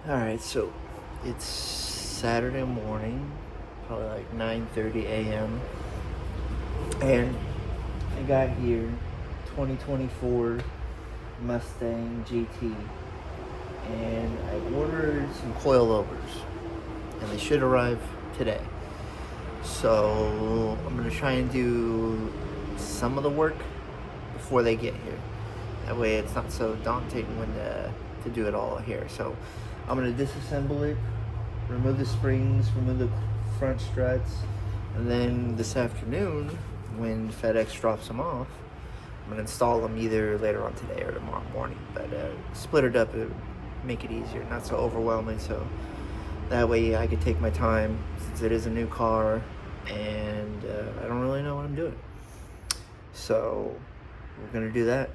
Alright, so it's Saturday morning, probably like 9:30 a.m. And I got here 2024 Mustang GT. And I ordered some coilovers. And they should arrive today. So I'm going to try and do some of the work before they get here. That way it's not so daunting when to do it all here. So I'm going to disassemble it, remove the springs, remove the front struts, and then this afternoon, when FedEx drops them off, I'm going to install them either later on today or tomorrow morning. But split it up, it would make it easier, not so overwhelming. So that way I could take my time, since it is a new car, and I don't really know what I'm doing. So we're going to do that.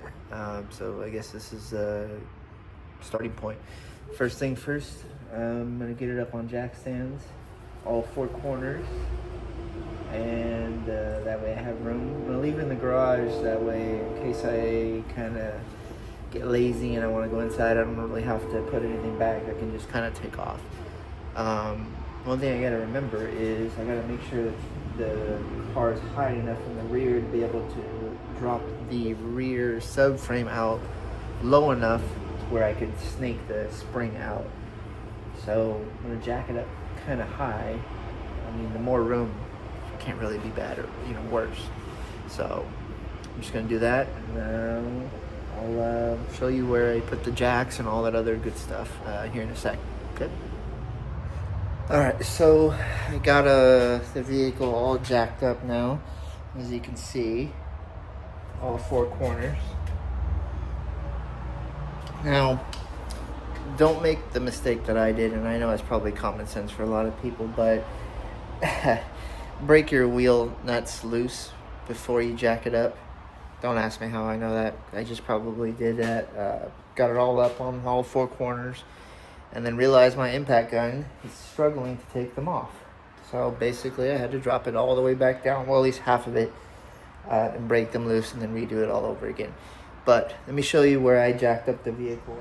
So I guess this is a starting point. First thing first, I'm going to get it up on jack stands, all four corners, and that way I have room. I'm going to leave it in the garage, that way in case I kind of get lazy and I want to go inside, I don't really have to put anything back. I can just kind of take off. One thing I got to remember is I got to make sure that the car is high enough in the rear to be able to drop the rear subframe out low enough where I could snake the spring out. So I'm going to jack it up kind of high. I mean, the more room can't really be bad or worse. So I'm just going to do that, and I'll show you where I put the jacks and all that other good stuff here in a sec. Okay. Alright, so I got the vehicle all jacked up now, as you can see, all four corners. Now, don't make the mistake that I did, and I know it's probably common sense for a lot of people, but break your wheel nuts loose before you jack it up. Don't ask me how I know that. I just probably did that. Got it all up on all four corners, and then realized my impact gun is struggling to take them off. So basically I had to drop it all the way back down, well, at least half of it, and break them loose and then redo it all over again. But let me show you where I jacked up the vehicle.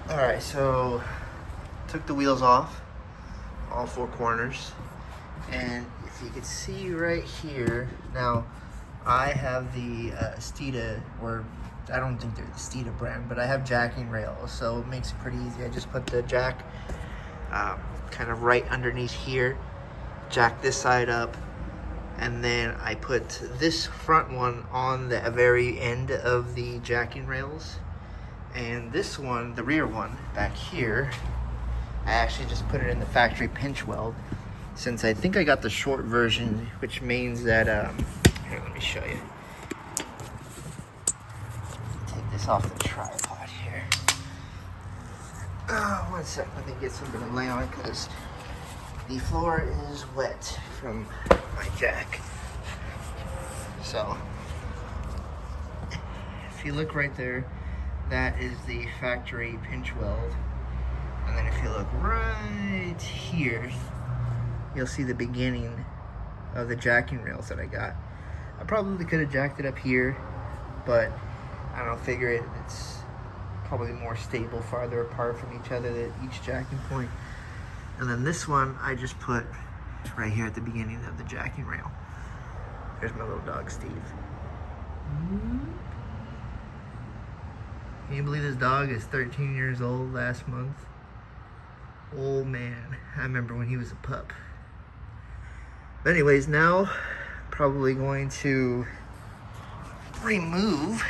Alright, so took the wheels off, all four corners, and if you can see right here, now I have the Steeda, or I don't think they're the Steeda brand, but I have jacking rails, so it makes it pretty easy. I just put the jack kind of right underneath here, jack this side up, and then I put this front one on the very end of the jacking rails, and this one, the rear one back here, I actually just put it in the factory pinch weld, since I think I got the short version, which means that here, let me show you. Take this off the tripod here. Oh, one sec, let me get something to lay on, because the floor is wet from my jack. So, if you look right there, that is the factory pinch weld. And then if you look right here, you'll see the beginning of the jacking rails that I got. I probably could have jacked it up here, but I don't figure it's probably more stable farther apart from each other at each jacking point. And then this one I just put right here at the beginning of the jacking rail. There's my little dog, Steve. Can you believe this dog is 13 years old last month? Oh man, I remember when he was a pup. But anyways, now probably going to remove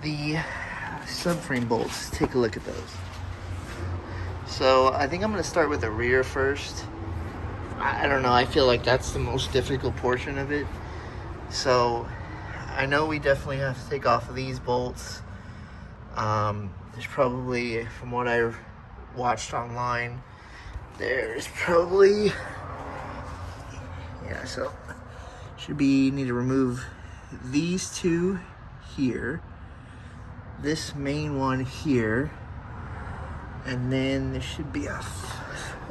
the subframe bolts. Take a look at those. So I think I'm going to start with the rear first. I don't know, I feel like that's the most difficult portion of it. So I know we definitely have to take off these bolts. There's probably, from what I watched online, there's probably, yeah, so need to remove these two here, this main one here, and then there should be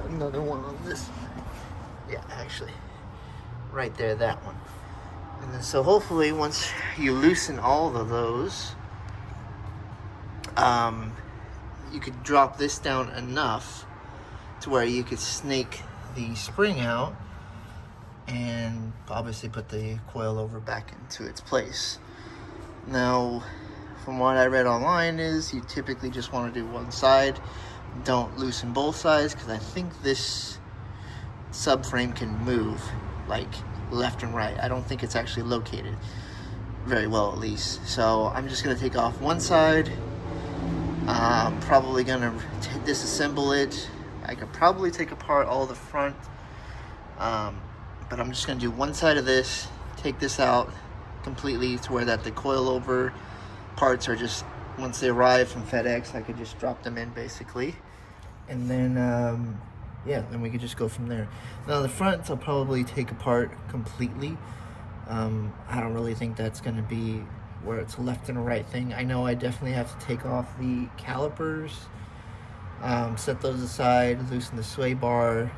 another one on this. Yeah, actually, right there, that one. And then, so hopefully once you loosen all of those, you could drop this down enough to where you could snake the spring out and obviously put the coilover back into its place. Now, from what I read online is you typically just want to do one side. Don't loosen both sides, because I think this subframe can move like left and right. I don't think it's actually located very well, at least. So I'm just gonna take off one side. I'm probably gonna disassemble it. I could probably take apart all the front, but I'm just gonna do one side of this, take this out completely to where that the coilover parts are just, once they arrive from FedEx, I could just drop them in basically, and then yeah, then we could just go from there. Now the fronts I'll probably take apart completely. I don't really think that's going to be where it's a left and a right thing. I know I definitely have to take off the calipers, set those aside, loosen the sway bar,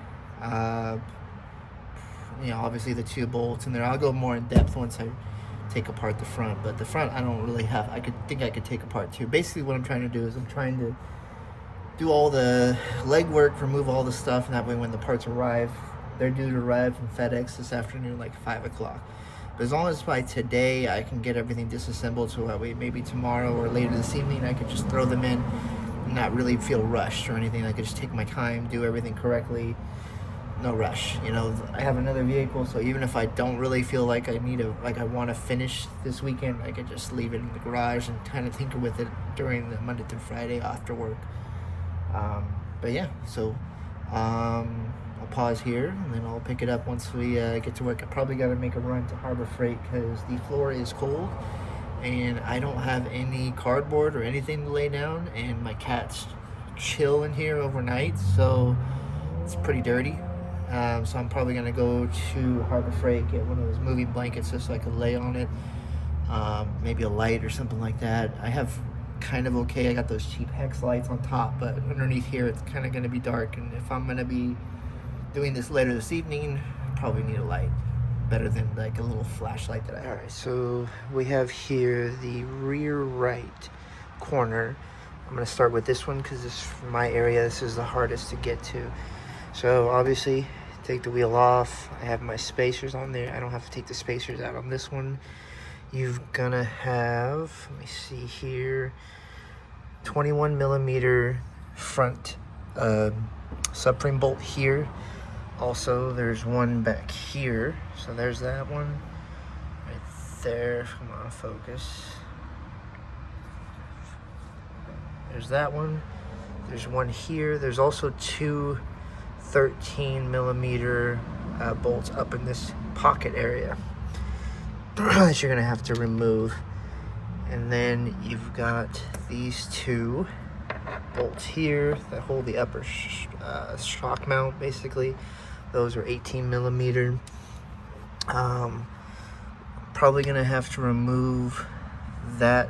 you know, obviously the 2 bolts in there. I'll go more in depth once I take apart the front, but the front I don't really have. I could take apart too. Basically what I'm trying to do is I'm trying to do all the legwork, remove all the stuff, and that way when the parts arrive, they're due to arrive from FedEx this afternoon, like 5 o'clock. But as long as by today I can get everything disassembled, so that way maybe tomorrow or later this evening I could just throw them in and not really feel rushed or anything. I could just take my time, do everything correctly, no rush. You know, I have another vehicle, so even if I don't really feel like I want to finish this weekend, I could just leave it in the garage and kind of tinker with it during the Monday through Friday after work. But yeah, so I'll pause here and then I'll pick it up once we get to work. I probably got to make a run to Harbor Freight because the floor is cold and I don't have any cardboard or anything to lay down, and my cats chill in here overnight, so it's pretty dirty. So I'm probably gonna go to Harbor Freight, get one of those moving blankets just so I could lay on it, maybe a light or something like that. I have kind of okay, I got those cheap hex lights on top, but underneath here it's kind of gonna be dark, and if I'm gonna be doing this later this evening, I probably need a light better than like a little flashlight that I have. Alright, so we have here the rear right corner. I'm gonna start with this one because this, for my area, this is the hardest to get to. So obviously take the wheel off. I have my spacers on there. I don't have to take the spacers out on this one. You're gonna have, let me see here, 21 millimeter front subframe bolt here. Also, there's one back here. So there's that one right there. Come on, focus. There's that one. There's one here. There's also 2 13 millimeter bolts up in this pocket area that you're gonna have to remove. And then you've got these 2 bolts here that hold the upper shock mount, basically. Those are 18 millimeter. Probably gonna have to remove that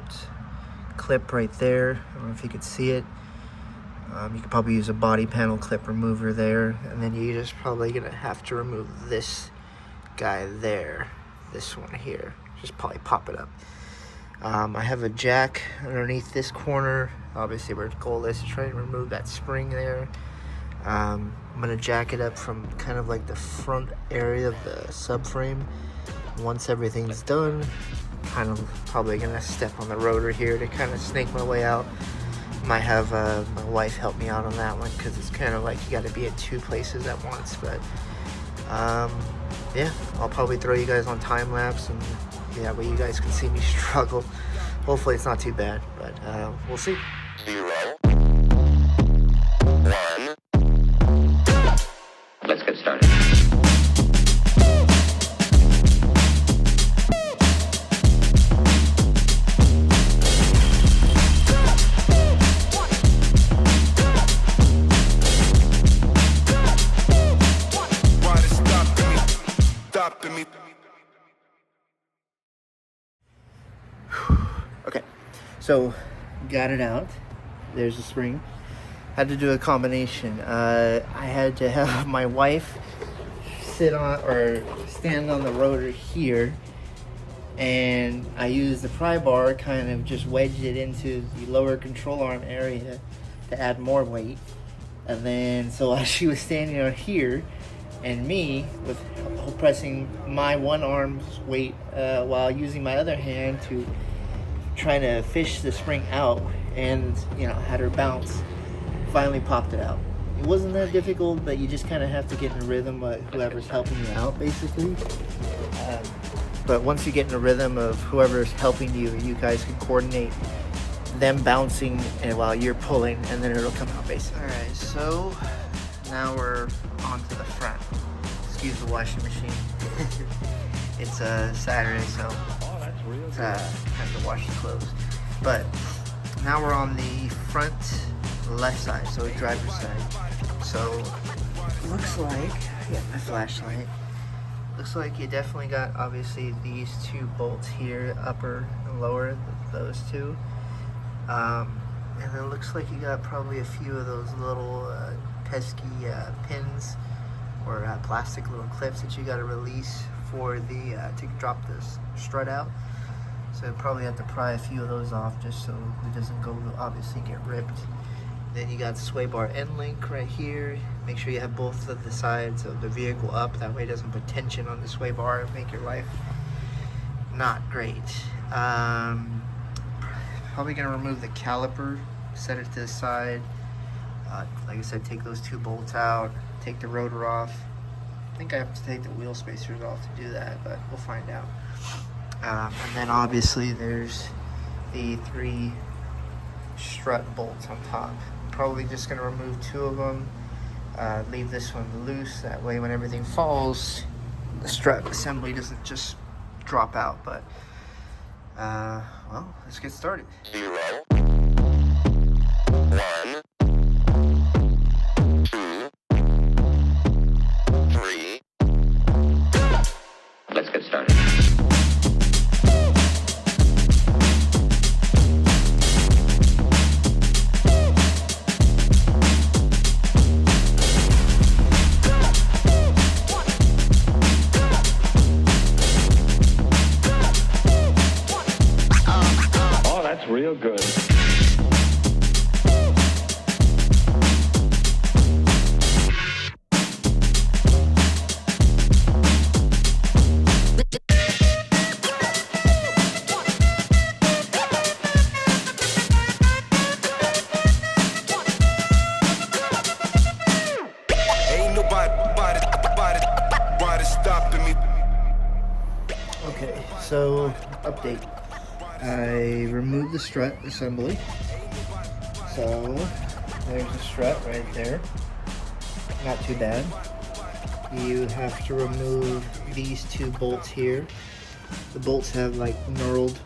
clip right there. I don't know if you could see it. You could probably use a body panel clip remover there, and then you're just probably gonna have to remove this guy there, this one here. Just probably pop it up. I have a jack underneath this corner. Obviously our goal is to try to remove that spring there. I'm gonna jack it up from kind of like the front area of the subframe. Once everything's done, kind of probably gonna step on the rotor here to kind of snake my way out. Might have my wife help me out on that one because it's kind of like you got to be at 2 places at once. But yeah, I'll probably throw you guys on time lapse, and that way you guys can see me struggle. Hopefully it's not too bad, but we'll see. 0, 1. Let's get started. Okay, so got it out. There's the spring. Had to do a combination. I had to have my wife sit on or stand on the rotor here, and I used the pry bar, kind of just wedged it into the lower control arm area to add more weight. And then, so while she was standing on here, and me with pressing my one arm's weight while using my other hand to trying to fish the spring out, and had her bounce, finally popped it out. It wasn't that difficult, but you just kind of have to get in a rhythm with whoever's helping you out, basically. But once you get in a rhythm of whoever's helping you, you guys can coordinate them bouncing and while you're pulling, and then it'll come out basically. All right, so now we're onto the front. Excuse the washing machine. It's Saturday, so it's time to wash the clothes. But now we're on the front left side, so driver's side. So looks like, my flashlight. Looks like you definitely got obviously these two bolts here, upper and lower, those two. And it looks like you got probably a few of those little pesky pins or plastic little clips that you got to release for the to drop this strut out. So you probably have to pry a few of those off just so it doesn't go obviously get ripped. Then you got sway bar end link right here. Make sure you have both of the sides of the vehicle up. That way it doesn't put tension on the sway bar and make your life not great. Probably gonna remove the caliper, set it to the side. Like I said, take those two bolts out, take the rotor off. I think I have to take the wheel spacers off to do that, but we'll find out. And then obviously there's the 3 strut bolts on top. Probably just gonna remove 2 of them, leave this one loose. That way when everything falls, the strut assembly doesn't just drop out. But well, let's get started. 0, 1, 2, 3. Let's get started. Real good. Ain't nobody stopping me. Okay, so update. I removed the strut assembly. So there's the strut right there. Not too bad. You have to remove these 2 bolts here. The bolts have like knurled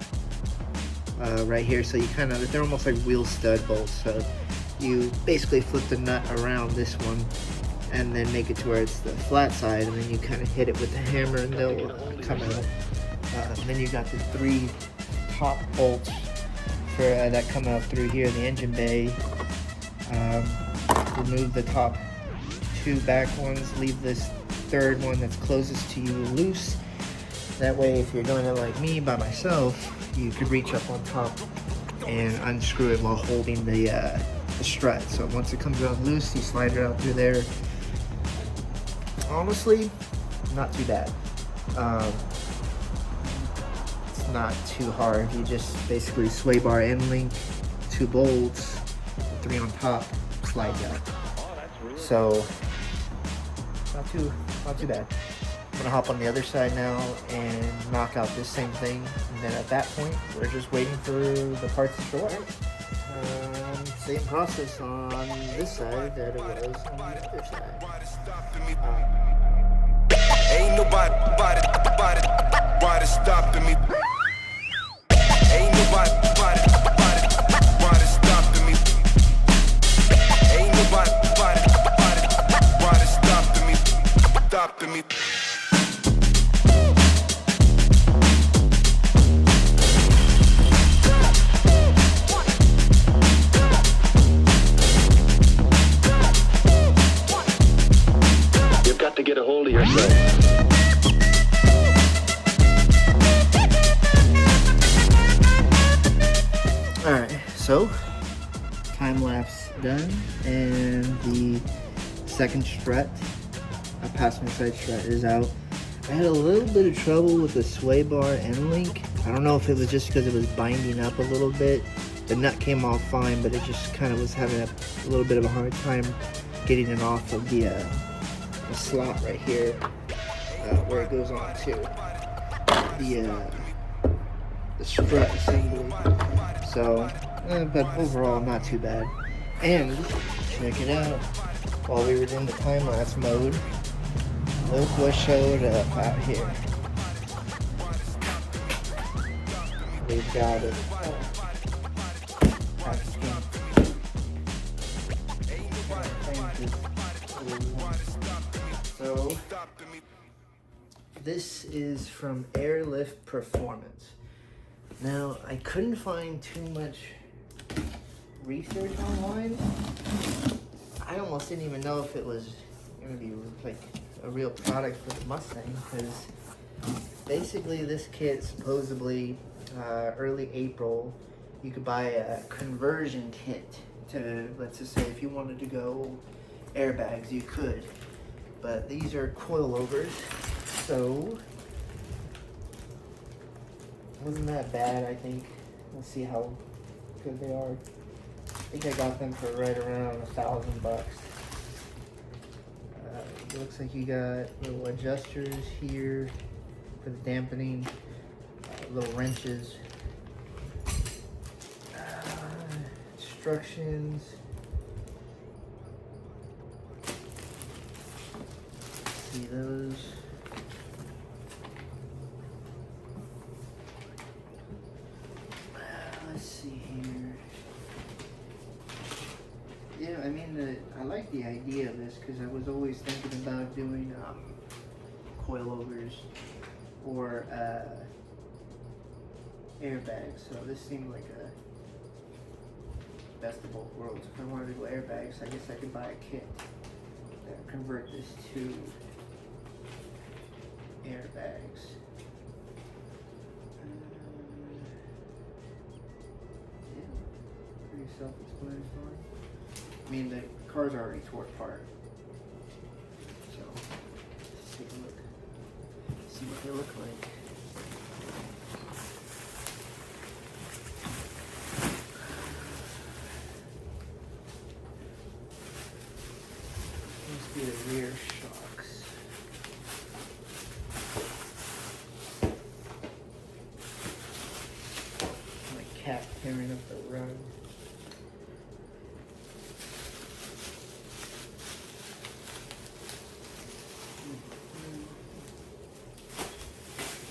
right here, so you kind of, they're almost like wheel stud bolts. So you basically flip the nut around this one and then make it to where it's the flat side, and then you kind of hit it with the hammer and they'll come out. Then you got the 3 top bolts for that come out through here in the engine bay. Remove the top 2 back ones, leave this 3rd one that's closest to you loose. That way if you're doing it like me by myself, you could reach up on top and unscrew it while holding the strut. So once it comes out loose, you slide it out through there. Honestly, not too bad. Not too hard. You just basically sway bar end link, 2 bolts, 3 on top, slides out. So not too bad. I'm gonna hop on the other side now and knock out this same thing, and then at that point we're just waiting for the parts to show up. Same process on this side that it was on the other side. Ain't nobody stopping me. Ain't nobody stopping me. Ain't nobody stopping me. You've got to get a hold of yourself. time lapse done, and the second strut, a passenger side strut, is out. I had a little bit of trouble with the sway bar end link. I don't know if it was just because it was binding up a little bit. The nut came off fine, but it just kind of was having a little bit of a hard time getting it off of the slot right here, where it goes on to the strut assembly. So, but overall, not too bad. And check it out. While we were in the time lapse mode, look what showed up out here. We've got it. So, this is from Airlift Performance. Now, I couldn't find too much research online. I almost didn't even know if it was going to be like a real product for the Mustang, because basically this kit, supposedly early April, you could buy a conversion kit to, let's just say, if you wanted to go airbags, you could. But these are coilovers, so wasn't that bad, I think. Let's see how good they are. I think I got them for right around $1,000. It looks like you got little adjusters here for the dampening, little wrenches, instructions. See those. Let's see here. Yeah, I mean, I like the idea of this because I was always thinking about doing coilovers or airbags. So this seemed like a best of both worlds. If I wanted to go airbags, I guess I could buy a kit that convert this to airbags. Yeah, pretty self-explanatory. I mean, the car's already tore apart, so let's take a look, see what they look like. Must be the rear shocks. My cat tearing up the rug.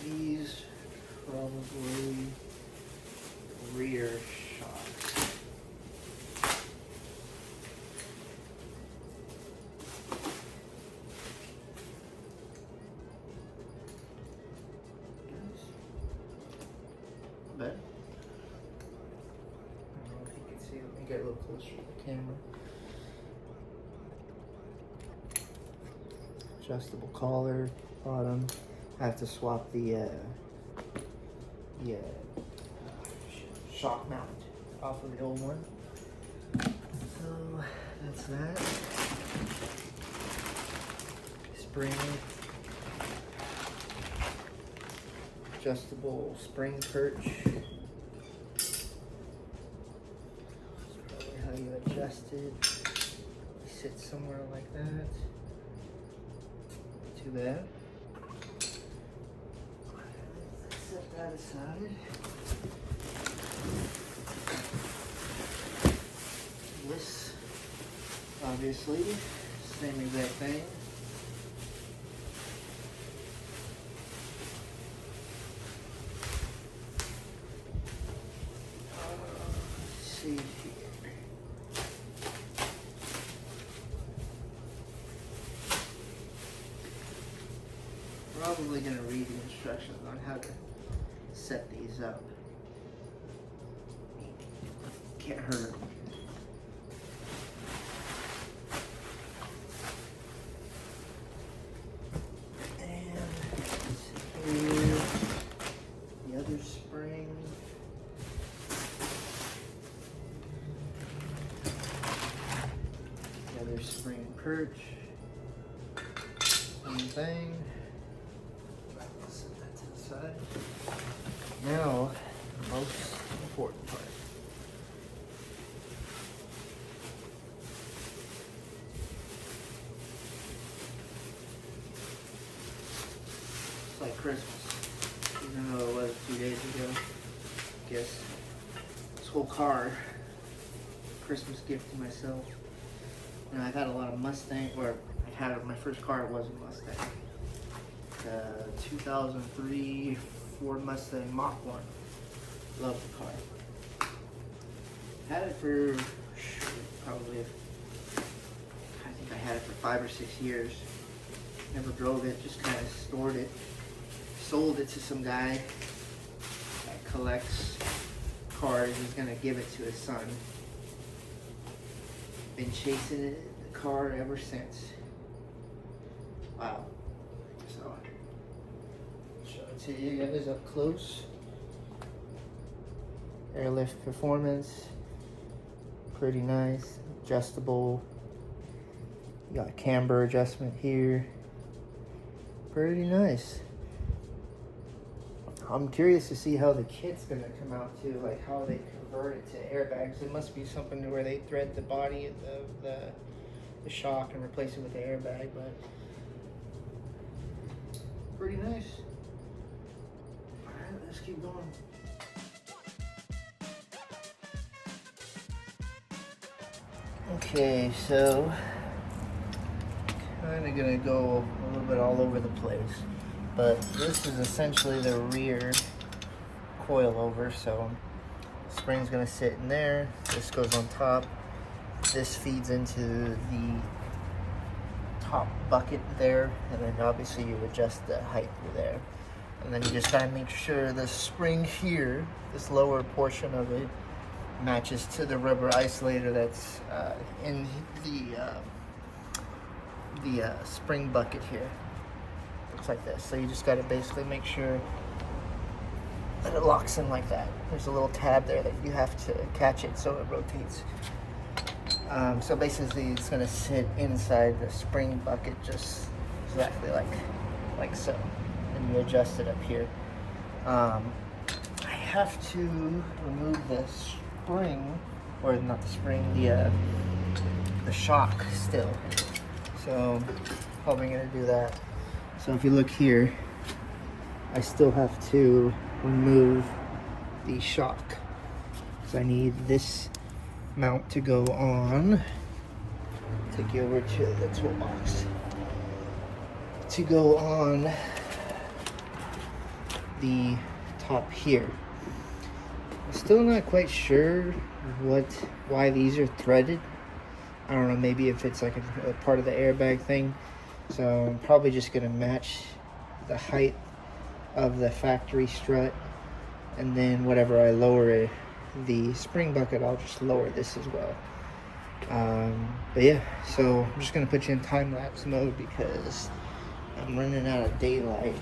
These probably rear shocks. But I don't know if you can see. Let me get a little closer to the camera. Adjustable collar, bottom. I have to swap the shock mount off of the old one. So that's that. Spring. Adjustable spring perch. That's probably how you adjust it. Sit somewhere like that. Not too bad. Set that aside. This, obviously, same exact thing. Let's see here. Probably going to read the instructions on how to set these up. Can't hurt. And here, the other spring. rear spring perch. Same thing. Set that to the side. Now, the most important part. It's like Christmas. Even though it was 2 days ago. I guess this whole car, Christmas gift to myself. You know, I've had a lot of Mustang, or I had my first car was a Mustang. 2003 Ford Mustang Mach 1. Love the car. Had it for probably, I think I had it for 5 or 6 years. Never drove it, just kind of stored it. Sold it to some guy that collects cars. He's gonna give it to his son. Been chasing the car ever since. Wow. So, show it to you guys up close. Airlift performance. Pretty nice. Adjustable. You got a camber adjustment here. Pretty nice. I'm curious to see how the kit's gonna come out too, like how they convert it to airbags. It must be something where they thread the body of the shock and replace it with the airbag, but pretty nice. Alright, let's keep going. Okay, so kind of gonna go a little bit all over the place, but this is essentially the rear coilover. So spring's gonna sit in there, this goes on top, this feeds into the top bucket there, and then obviously you adjust the height through there, and then you just gotta make sure the spring here, this lower portion of it, matches to the rubber isolator that's in the spring bucket here. Looks like this. So you just got to basically make sure that it locks in like that. There's a little tab there that you have to catch it so it rotates. So basically it's going to sit inside the spring bucket just exactly like so, and you adjust it up here. I have to remove the spring, or not the spring, the shock still. So probably gonna do that. So if you look here, I still have to remove the shock. So I need this mount to go on. Take you over to the toolbox. To go on the top here. I'm still not quite sure why these are threaded. I don't know, maybe if it's like a part of the airbag thing. So I'm probably just gonna match the height of the factory strut, and then whatever I lower the spring bucket, I'll just lower this as well. But yeah, so I'm just gonna put you in time-lapse mode because I'm running out of daylight.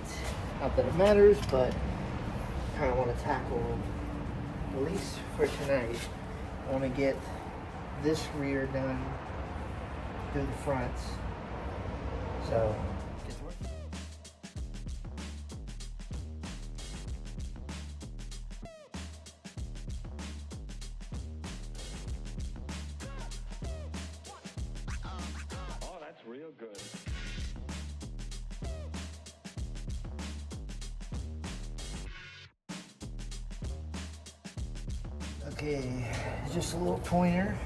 Not that it matters, but I kind of want to tackle, at least for tonight, I want to get this rear done through the fronts. So, get to work. Oh, that's real good. Okay, just a little pointer.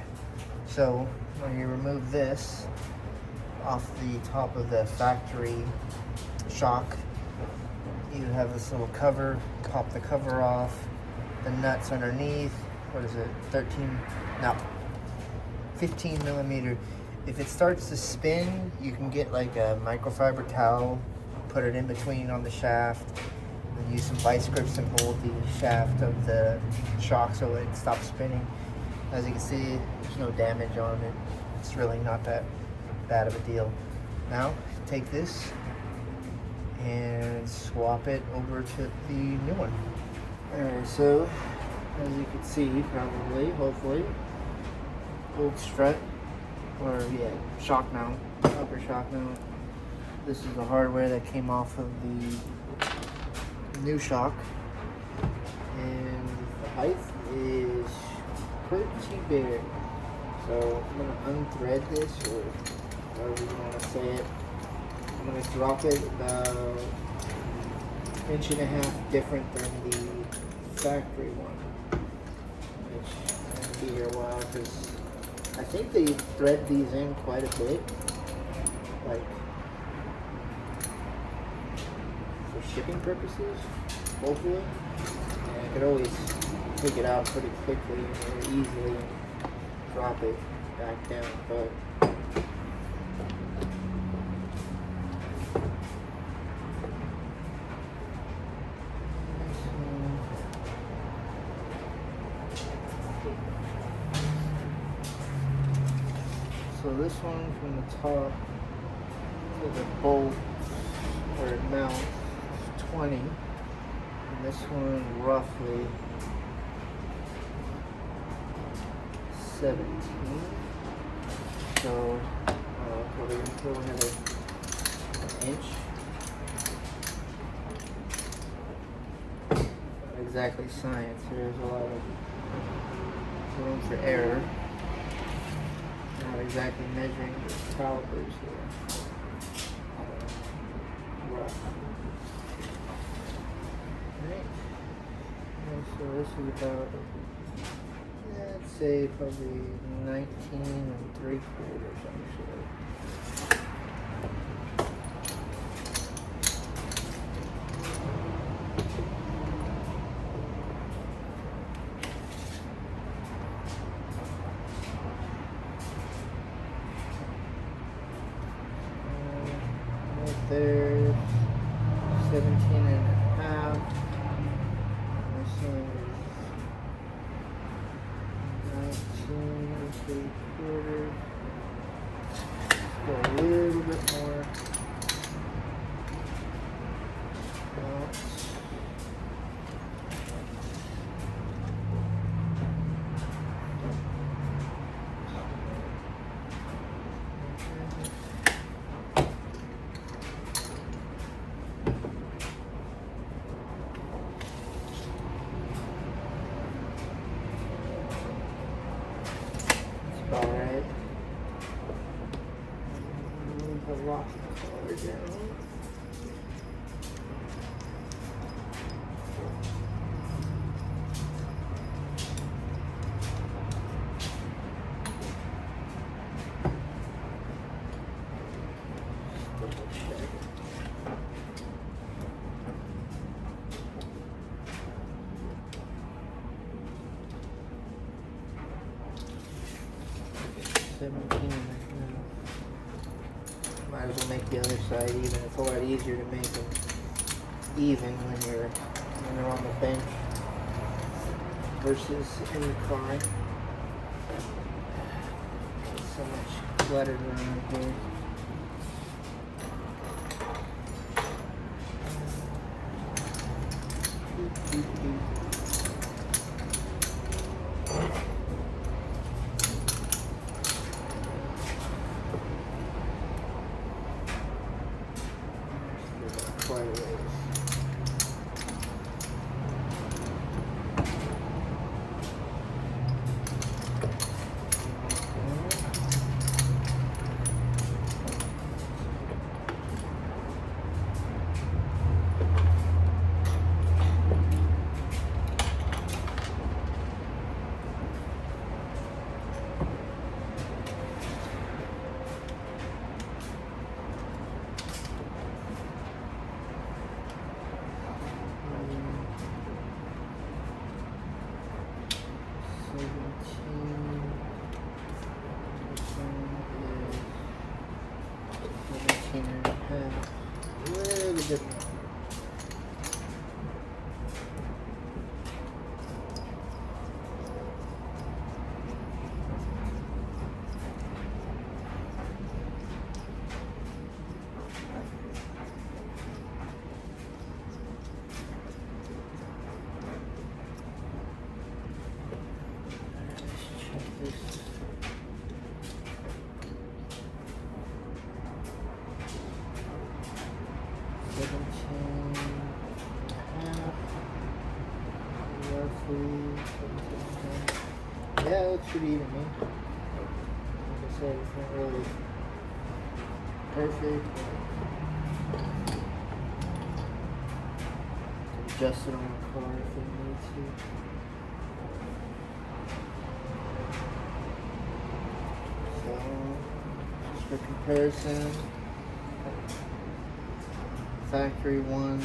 So when you remove this off the top of the factory shock, you have this little cover. Pop the cover off. The nuts underneath. What is it? 15 millimeter. If it starts to spin, you can get like a microfiber towel, put it in between on the shaft, and use some vice grips and hold the shaft of the shock so it stops spinning. As you can see, there's no damage on it. It's really not that bad of a deal. Now, take this and swap it over to the new one. Alright, so as you can see, probably, hopefully, old strut or yeah, shock mount, upper shock mount. This is the hardware that came off of the new shock, and the height is pretty big. So I'm gonna unthread this, or however you want to say it. I'm gonna drop it about an inch and a half different than the factory one, which is gonna be here a while because I think they thread these in quite a bit, like for shipping purposes, hopefully. And I could always take it out pretty quickly or easily and drop it back down, but so this one from the top to the bolt where it mounts is 20, and this one roughly 17. So probably another inch. Not exactly science. There's a lot of room for error. Not exactly measuring the calipers here. Rough. Right. And so this is about, I'd say probably 19 and 3/4 actually. Right there, 17 and a half. This one is 19 and 3/4. Go a little bit more out. That's about right. Move the lock collar down. Double check. Might as well make the other side even. It's a lot easier to make them even when they're on the bench versus in the car. There's so much cluttered around here. Quite a ways. A little bit more. Let's check this. should even me. Like I said, it's not really perfect. Adjust it on the car if it needs to. So, just for comparison, factory one,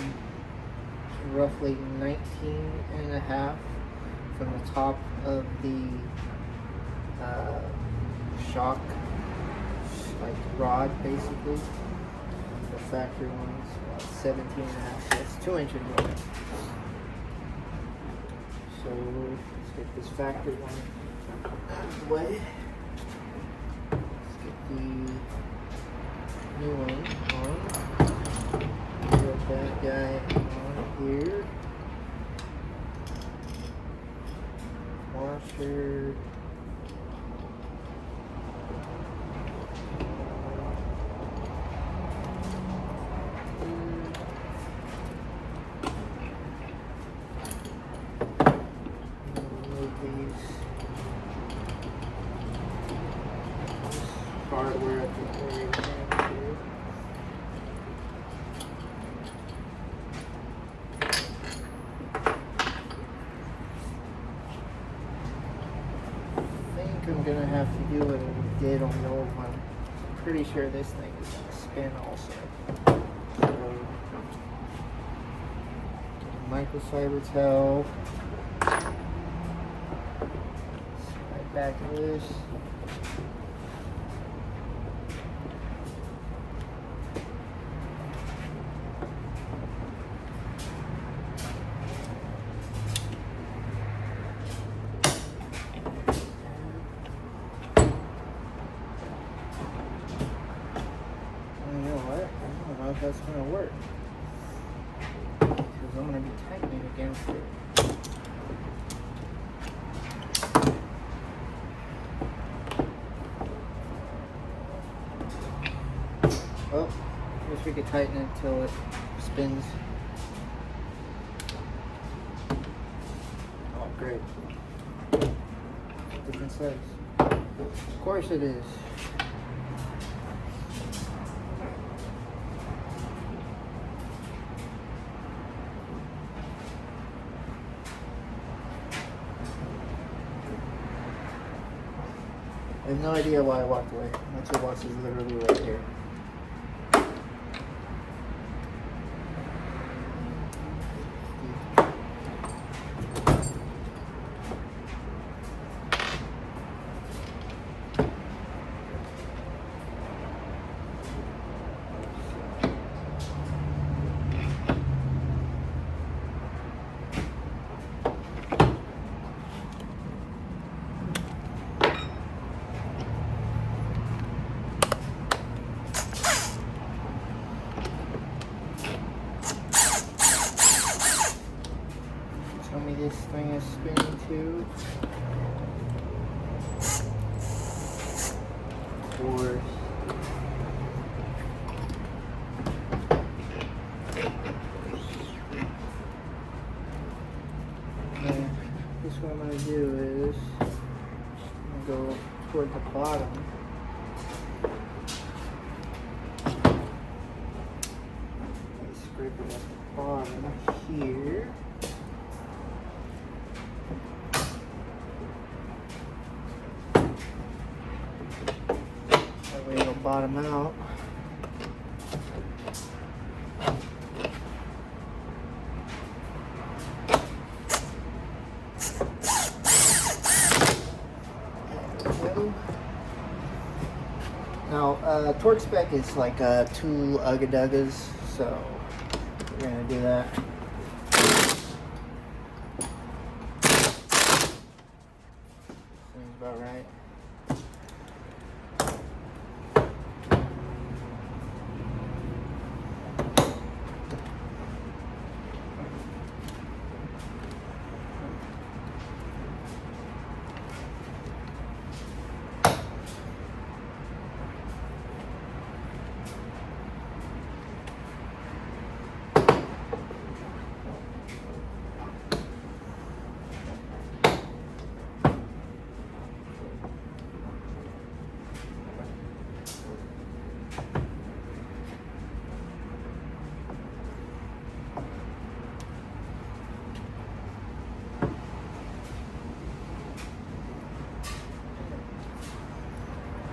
roughly 19.5 from the top of the shock, like rod basically. The factory one's about 17.5, so it's 2 inches more. So let's get this factory one out of the way. Let's get the new one on. Put that guy on here. Washer. Hardware at the very end here. I think I'm gonna have to do what we did on the old one. I'm pretty sure this thing is gonna spin also. So, microfiber towel. Slide back of this. That's going to work because I'm going to be tightening against it. Oh, I guess we could tighten it until it spins. Oh, great. Different size. Of course it is. I have no idea why I walked away. My toolbox is literally right here. Tell me this thing is spinning too. Of course. Okay, this what I'm going to do is I'm going to go toward the bottom. Scrape it at the bottom here. That way it'll bottom out. Now, torque spec is like 2 ugga-duggas, so we're gonna do that. Seems about right.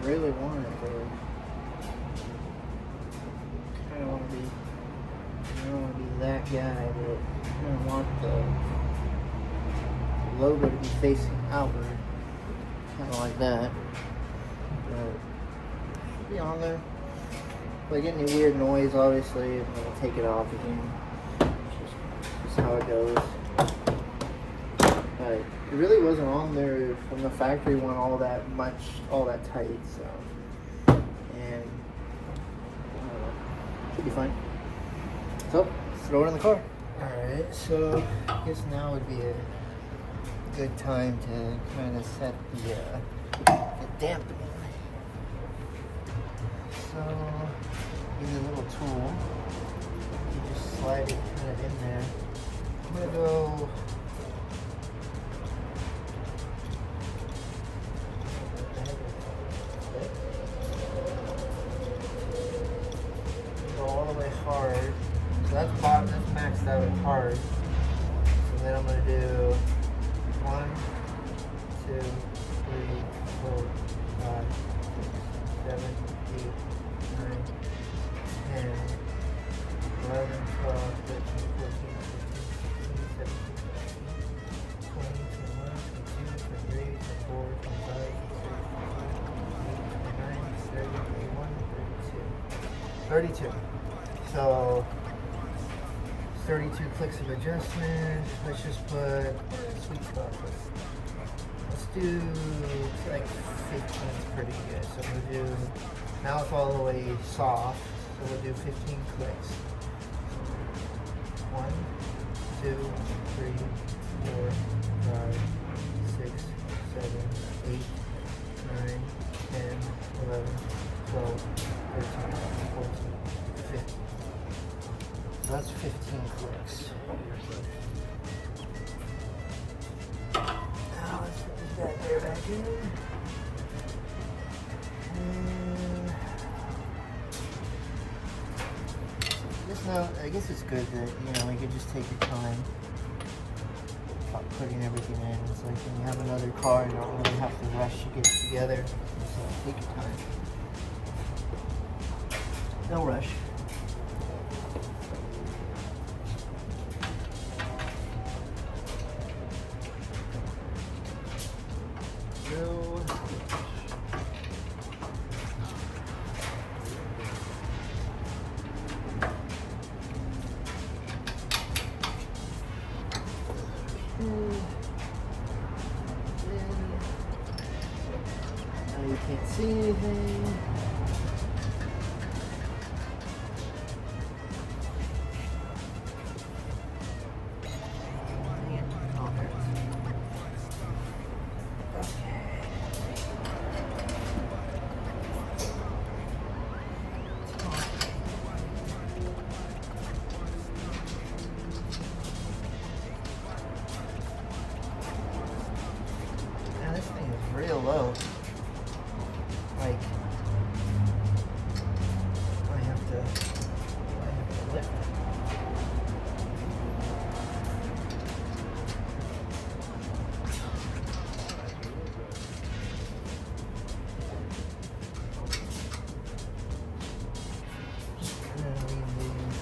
really wanted to kind of want to be, I don't want to be that guy that kind of want the logo to be facing outward, kind of like that. But should be on there. If I get any weird noise, obviously, I'm gonna take it off again. Just how it goes. But it really wasn't on there from the factory one all that tight, so. And I don't know, should be fine. So, throw it in the car. Alright, so I guess now would be a good time to kind of set the dampening. So, use a little tool. You just slide it kind of in there. I'm gonna go. Go all the way hard. So that's bottom. That's maxed out at hard. So then I'm gonna do 1, 2, 3, 4, 5, 6, 7, 8, 9, 10, 11, 12, 13, 14, 15, 16, 17, 18, 20, 21, 22, 23, 24, 25, 26, 27, 28, 29, 30, 31, 32. 32. So 32 clicks of adjustment. Let's just put sweet spot. Let's do like 15 is pretty good. So we'll do, now it's all the way soft. So we'll do 15 clicks. 1, 2, 3, 4, 5, 6, 7, 8, 9, 10, 11, 12, 13, 14, 15. So that's 15 clicks. Now let's put this back there back in. Just now, I guess it's good that, you know, you can just take your time about putting everything in. It's like when you have another car, you don't really have to rush to get it together. So take your time. No rush. Now you can't see anything. Real low. Like I have to lift. And then leave these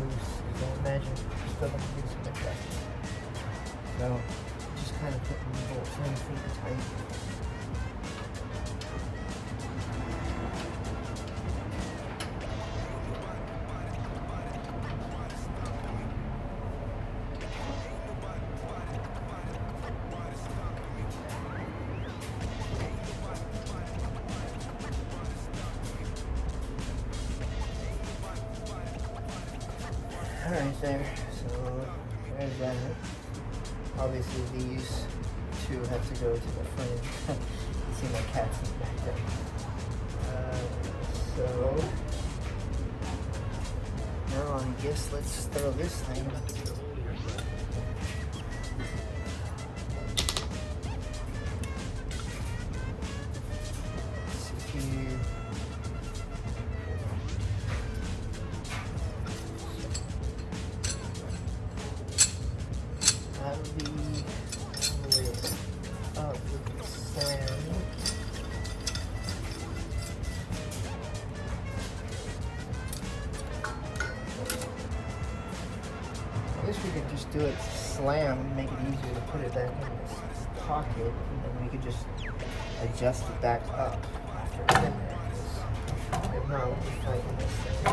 loose. So imagine still going to do some adjustment. So just kind of putting the bolts in super tight. Alright there, so there's that. Obviously these two have to go to the frame. You see my cat's in the back there. So now I guess let's throw this thing. That would be all the way up with the sand. could just do it slam and make it easier to put it back in this pocket, and then we could just adjust it back up after it's in there. If not, we'll be fighting this thing.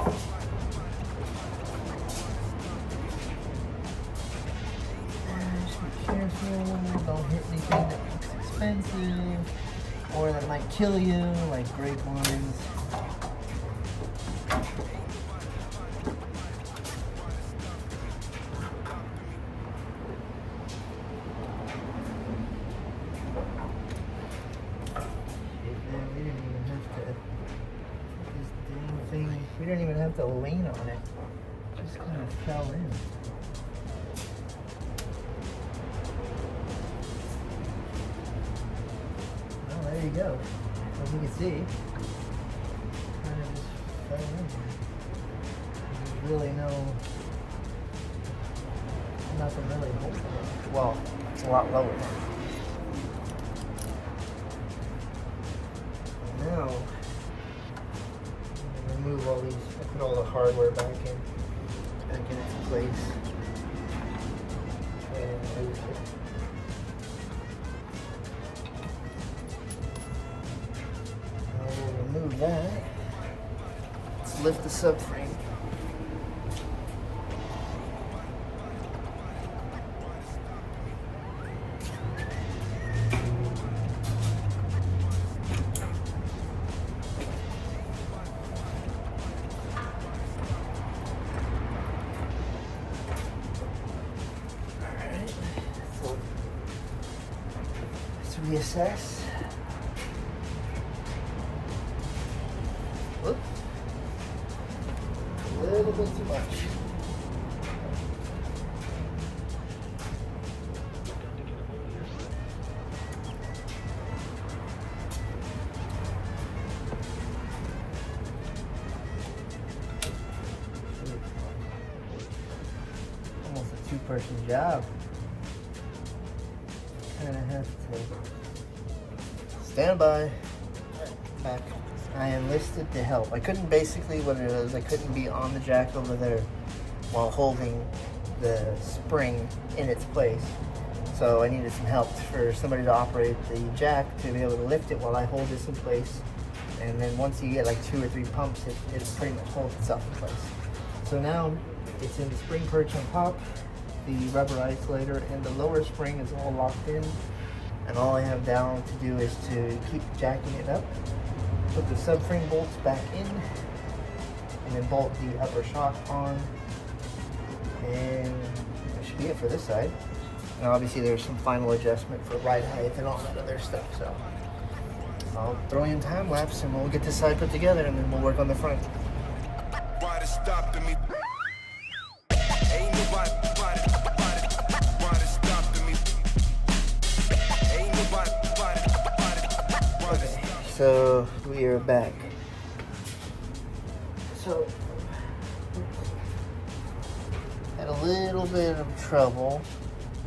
Just be careful, don't hit anything that looks expensive or that might kill you, like grape wines. We didn't even have to lean on it. It just kind of fell in. Well, there you go. As you can see, kind of just fell in. There's really nothing really holding it. Well, it's a lot lower now. Now, remove all these, put all the hardware back in its place, and move it. Now we'll remove that. Let's lift the subframe. Reassess. Whoops. A little bit too much. Almost a two-person job. Kind of have to stand by. Back. I enlisted to help. I couldn't, basically what it is, I couldn't be on the jack over there while holding the spring in its place. So I needed some help for somebody to operate the jack to be able to lift it while I hold this in place. And then once you get like 2 or 3 pumps, it pretty much holds itself in place. So now it's in the spring perch on top. The rubber isolator and the lower spring is all locked in, and all I have down to do is to keep jacking it up, put the subframe bolts back in, and then bolt the upper shock on, and that should be it for this side. And obviously there's some final adjustment for ride height and all that other stuff, so I'll throw in time lapse and we'll get this side put together, and then we'll work on the front. Why stop to me? Ain't nobody. So we are back. So had a little bit of trouble,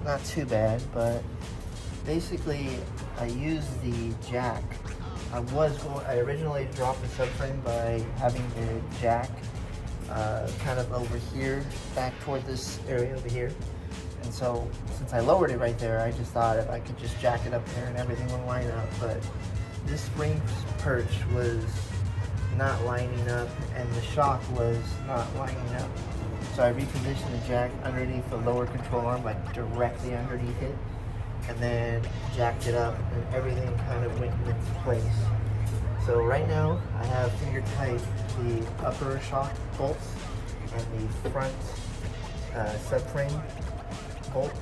not too bad, but basically I used the jack. I originally dropped the subframe by having the jack kind of over here, back toward this area over here. And so since I lowered it right there, I just thought if I could just jack it up there and everything would line up, but this spring perch was not lining up and the shock was not lining up. So I repositioned the jack underneath the lower control arm, like directly underneath it, and then jacked it up, and everything kind of went in its place. So right now I have finger tight the upper shock bolts and the front subframe bolt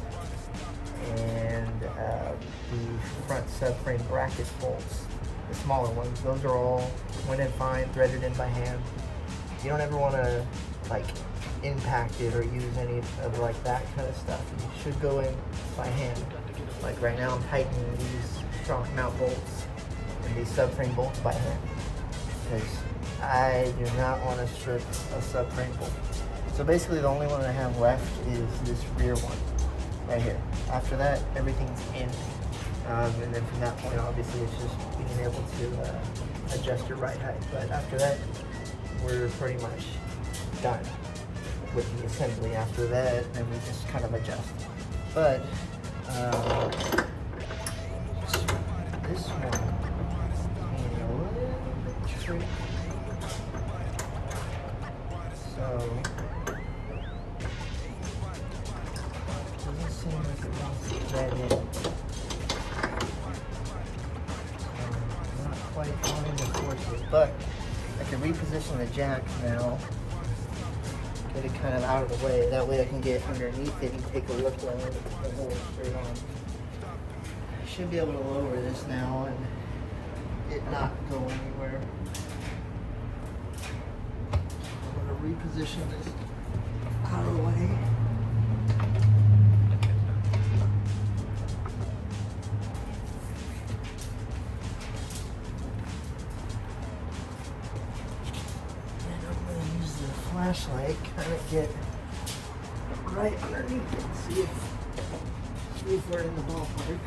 and the front subframe bracket bolts, the smaller ones. Those are all went in fine, threaded in by hand. You don't ever want to like impact it or use any of like that kind of stuff. You should go in by hand. Like right now I'm tightening these shock mount bolts and these subframe bolts by hand because I do not want to strip a subframe bolt. So basically the only one I have left is this rear one right here. After that, everything's in. And then from that point, obviously, it's just being able to adjust your ride height. But after that, we're pretty much done. with the assembly after that, and we just kind of adjust. But this one needs a little bit tricky. So doesn't seem like it wants to thread in. Not quite wanting to force it, but I can reposition the jack now. Get it kind of out of the way. That way I can get underneath it and take a look at it and hold it straight on. I should be able to lower this now and it not go anywhere. I'm going to reposition this out of the way. Flashlight, kind of get right underneath it, see if we're in the ballpark.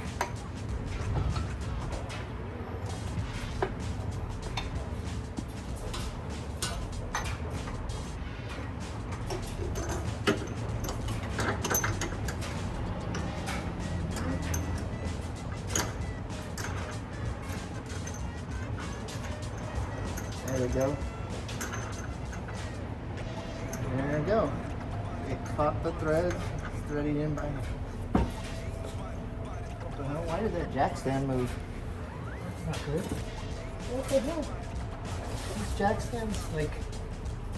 There we go. There we go. It caught the thread, threaded in by hand. What the hell? Why did that jack stand move? That's not good. What the hell? This jack stand's like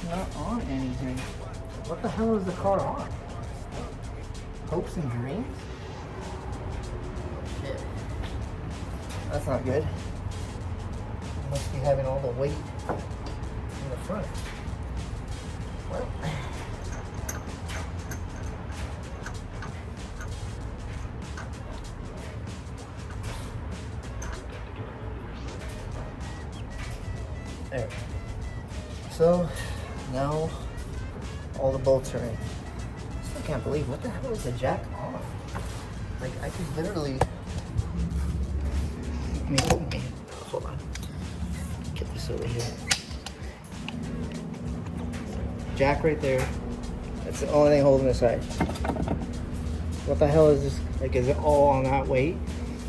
not on anything. What the hell is the car on? Hopes and dreams? Shit. That's not good. Must be having all the weight in the front. Well, there. So now all the bolts are in. Still can't believe, what the hell is the jack on? Like, I could literally. Hold on. Get this over here. Jack right there. That's the only thing holding it aside. What the hell is this? Like, is it all on that weight?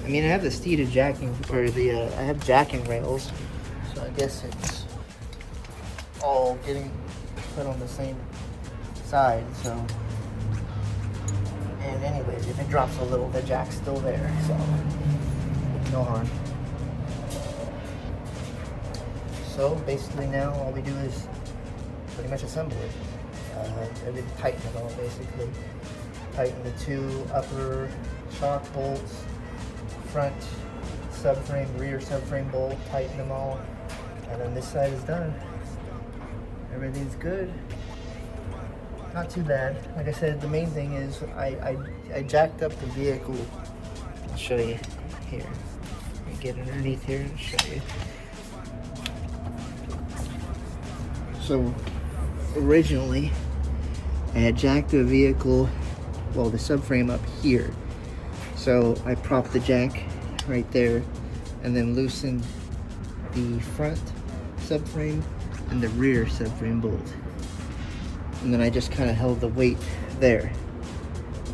I mean, I have the seated jacking, or I have jacking rails, so I guess it's all getting put on the same side. So, and anyways, if it drops a little, the jack's still there, so no harm. So basically now all we do is pretty much assemble it. I did tighten it all basically. Tighten the two upper shock bolts, front subframe, rear subframe bolt, tighten them all, and then this side is done. Everything's good. Not too bad. Like I said, the main thing is I jacked up the vehicle. I'll show you here. Let me get underneath here and show you. So originally I had jacked the vehicle, well, the subframe up here. So I propped the jack right there and then loosened the front subframe and the rear subframe bolt. And then I just kind of held the weight there.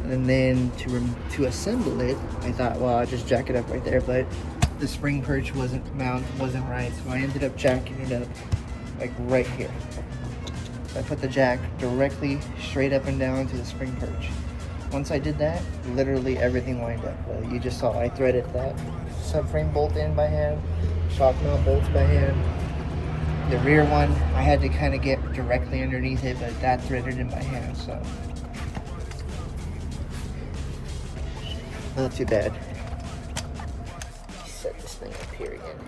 And then to assemble it, I thought, well, I'll just jack it up right there, but the spring perch wasn't right, so I ended up jacking it up like right here. So I put the jack directly straight up and down to the spring perch. Once I did that, literally everything lined up. Well, you just saw I threaded that subframe bolt in by hand, shock mount bolts by hand. The rear one, I had to kind of get directly underneath it, but that threaded in by hand, so not too bad. Set this thing up here again.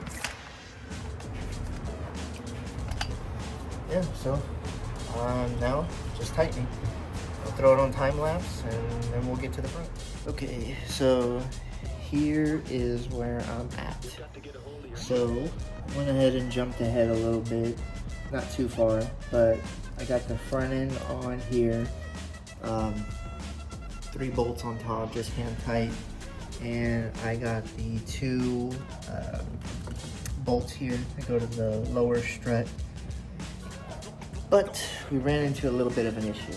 Yeah, so now just tightening. I'll throw it on time lapse and then we'll get to the front. Okay, so here is where I'm at. So went ahead and jumped ahead a little bit, not too far, but I got the front end on here. 3 bolts on top, just hand tight, and I got the 2 bolts here that go to the lower strut But we ran into a little bit of an issue.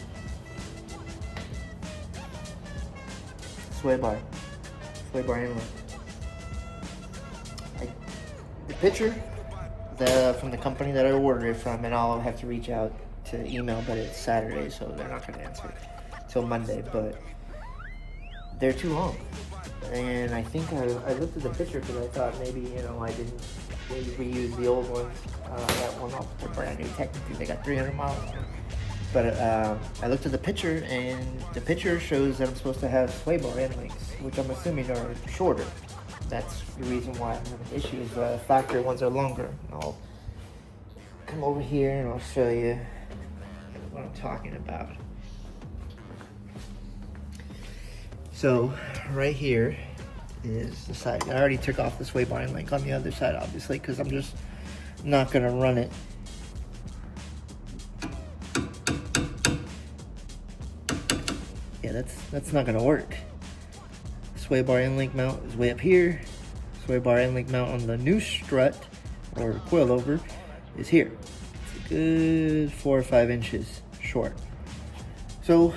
Sway bar inlet. The picture from the company that I ordered it from, and I'll have to reach out to email, but it's Saturday, so they're not going to answer till Monday. But they're too long, and I think I looked at the picture because I thought maybe I didn't reuse the old ones. That one off the brand new. Technically, they got 300 miles. But I looked at the picture, and the picture shows that I'm supposed to have sway bar end links, which I'm assuming are shorter. That's the reason why I'm having issues. Factory ones are longer. I'll come over here and I'll show you what I'm talking about. So right here is the side. I already took off the sway bar end link on the other side, obviously, because I'm just not gonna run it. Yeah, that's not gonna work. Sway bar end link mount is way up here. Sway bar end link mount on the new strut or coilover is here. It's a good 4 or 5 inches short. So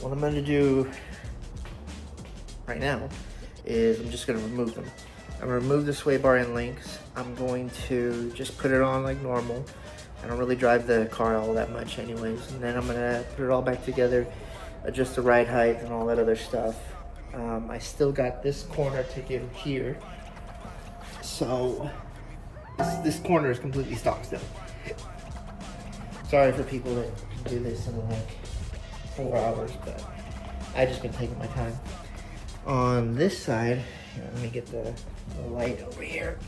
what I'm gonna do right now is I'm just gonna remove them. I'm gonna remove the sway bar end links. I'm going to just put it on like normal. I don't really drive the car all that much anyways. And then I'm gonna put it all back together, adjust the ride height and all that other stuff. I still got this corner to give here. So this corner is completely stock still. Sorry for people that can do this in like 4 hours, but I just been taking my time. On this side, here, let me get the light over here.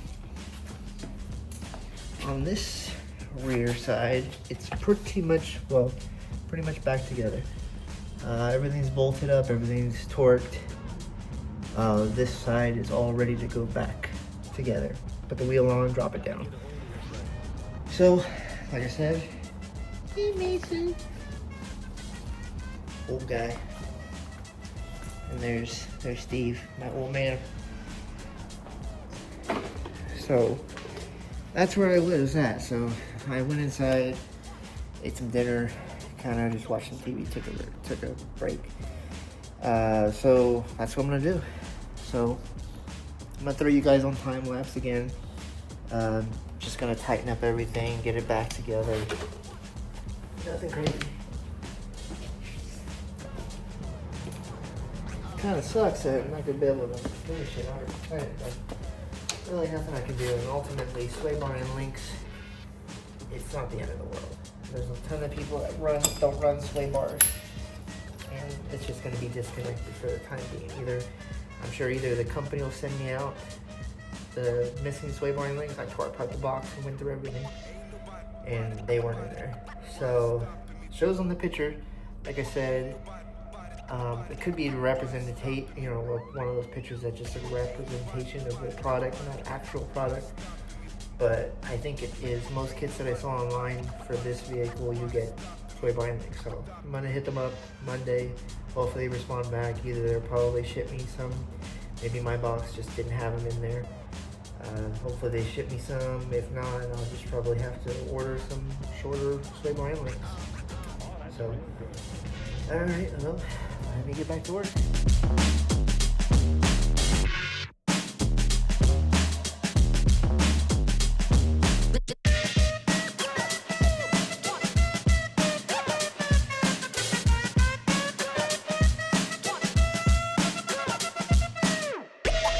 On this rear side, it's pretty much back together. Everything's bolted up, everything's torqued. This side is all ready to go back together. Put the wheel on, drop it down. So, like I said, hey Mason, old guy, and there's Steve, my old man. So that's where I was at. So I went inside, ate some dinner, kind of just watched some TV, took a break. So that's what I'm gonna do. So I'm gonna throw you guys on time lapse again. Just gonna tighten up everything, get it back together. Nothing crazy. Kind of sucks that I'm not gonna be able to finish it 100%, but really nothing I can do. And ultimately, sway bar and links, it's not the end of the world. There's a ton of people that don't run sway bars, and it's just going to be disconnected for the time being. I'm sure either the company will send me out the missing sway bar and links. I tore apart the box and went through everything, and they weren't in there. So it shows on the picture, like I said, it could be a representation, one of those pictures that's just a representation of the product, not actual product. But I think it is. Most kits that I saw online for this vehicle, you get sway bar and links. So I'm gonna hit them up Monday. Hopefully they respond back. Either they'll probably ship me some, maybe my box just didn't have them in there. Hopefully they ship me some. If not, I'll just probably have to order some shorter sway bar and links. So, all right, well, let me get back to work.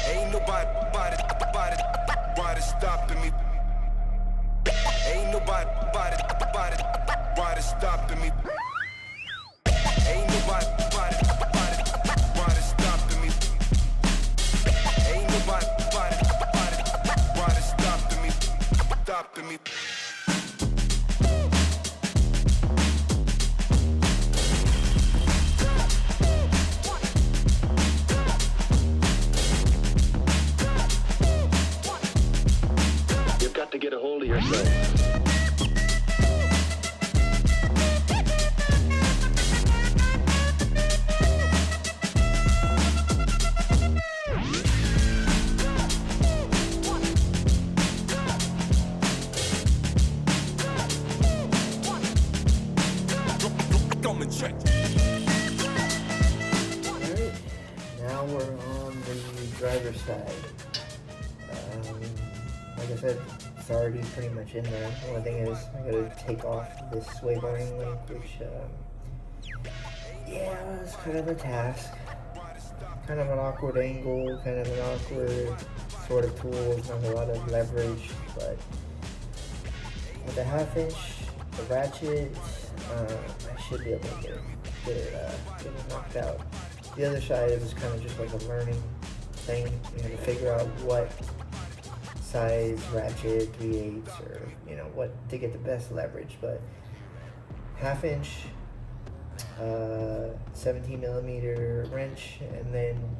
Ain't nobody stopping me. Ain't nobody stopping me. Ain't nobody stopping me. Ain't nobody stopping me. You've got to get a hold of yourself. side. Like I said, it's already pretty much in there. The only thing is I gotta take off this sway bearing link, which yeah, it's kind of a task. Kind of an awkward angle, kind of an awkward sort of tool, not a lot of leverage, but with the 1/2 inch, the ratchet, I should be able to get it knocked out. The other side, it was kind of just like a learning thing, you know, to figure out what size ratchet, 3/8, or, you know, what to get the best leverage. But 1/2 inch, 17 millimeter wrench, and then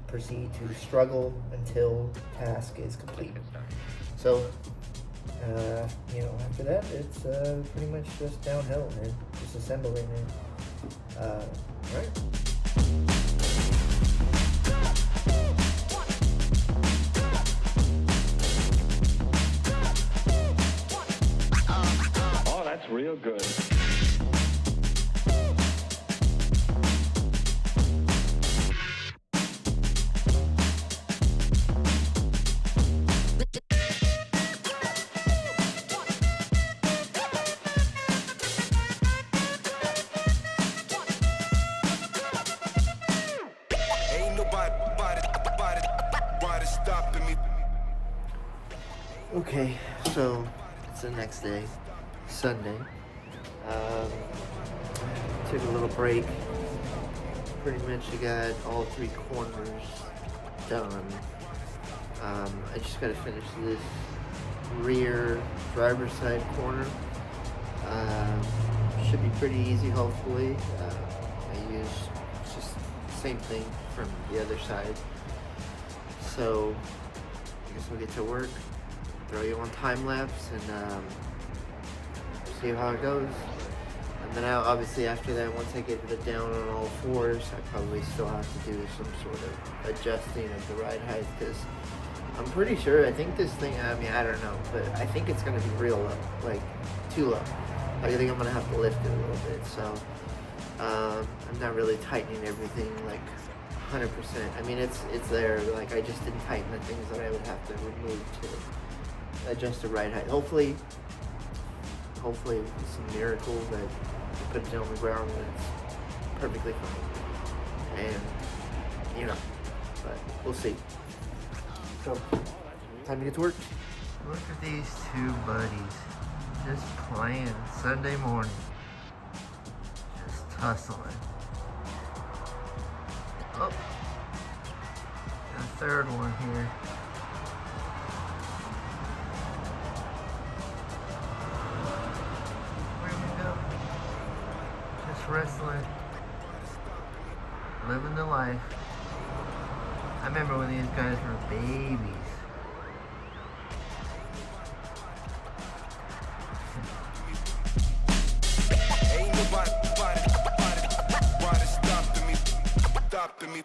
proceed to struggle until task is complete. So, you know, after that, it's pretty much just downhill, man. Just assembling it. Right. Oh, that's real good. Ain't nobody stopping me. Okay, so it's the next day, Sunday. Took a little break. Pretty much I got all 3 corners done. I just gotta finish this rear driver's side corner. Should be pretty easy, hopefully. I use just the same thing from the other side. So I guess we'll get to work. Throw you on time lapse and see how it goes. And then obviously after that, once I get it down on all 4s, I probably still have to do some sort of adjusting of the ride height, because I'm pretty sure, I think this thing, I mean, I don't know, but I think it's going to be real low, like too low. Like, I think I'm going to have to lift it a little bit, so I'm not really tightening everything like 100%. I mean, it's there, like I just didn't tighten the things that I would have to remove to adjust the ride height. Hopefully it's a miracle that you put it down on the ground and it's perfectly fine. And, you know, but we'll see. So, time to get to work. Look at these 2 buddies just playing Sunday morning. Just tussling. Oh, a 3rd one here. Wrestling, living the life. I remember when these guys were babies. Ain't nobody stopping me.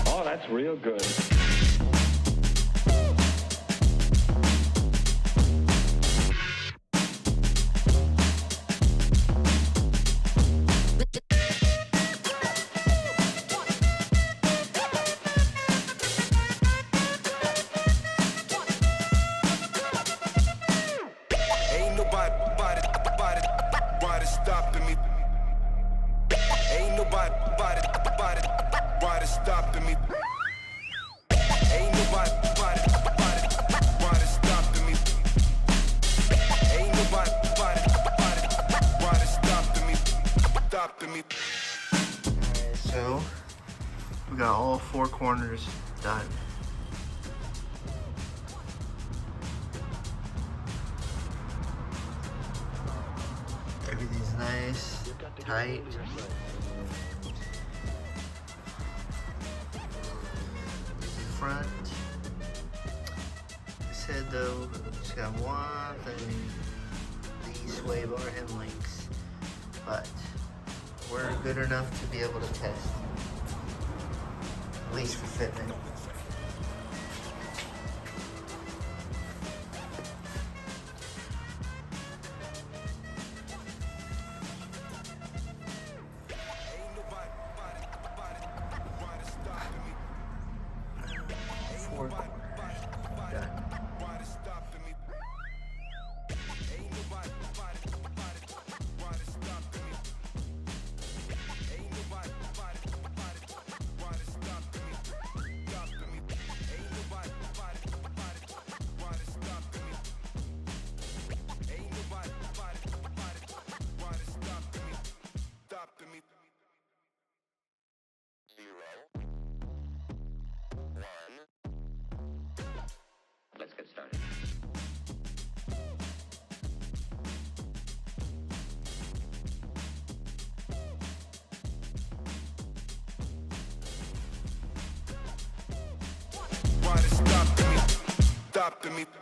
Oh, that's real good. Ain't nobody stopping me. Ain't nobody stopping me. Ain't nobody stopping me. Ain't nobody stopping me. Alright, so we got all 4 corners done. Everything's nice, tight. Front. I said though, just got one thing, these sway bar end links, but we're good enough to be able to test, at least for fitment. stopping me.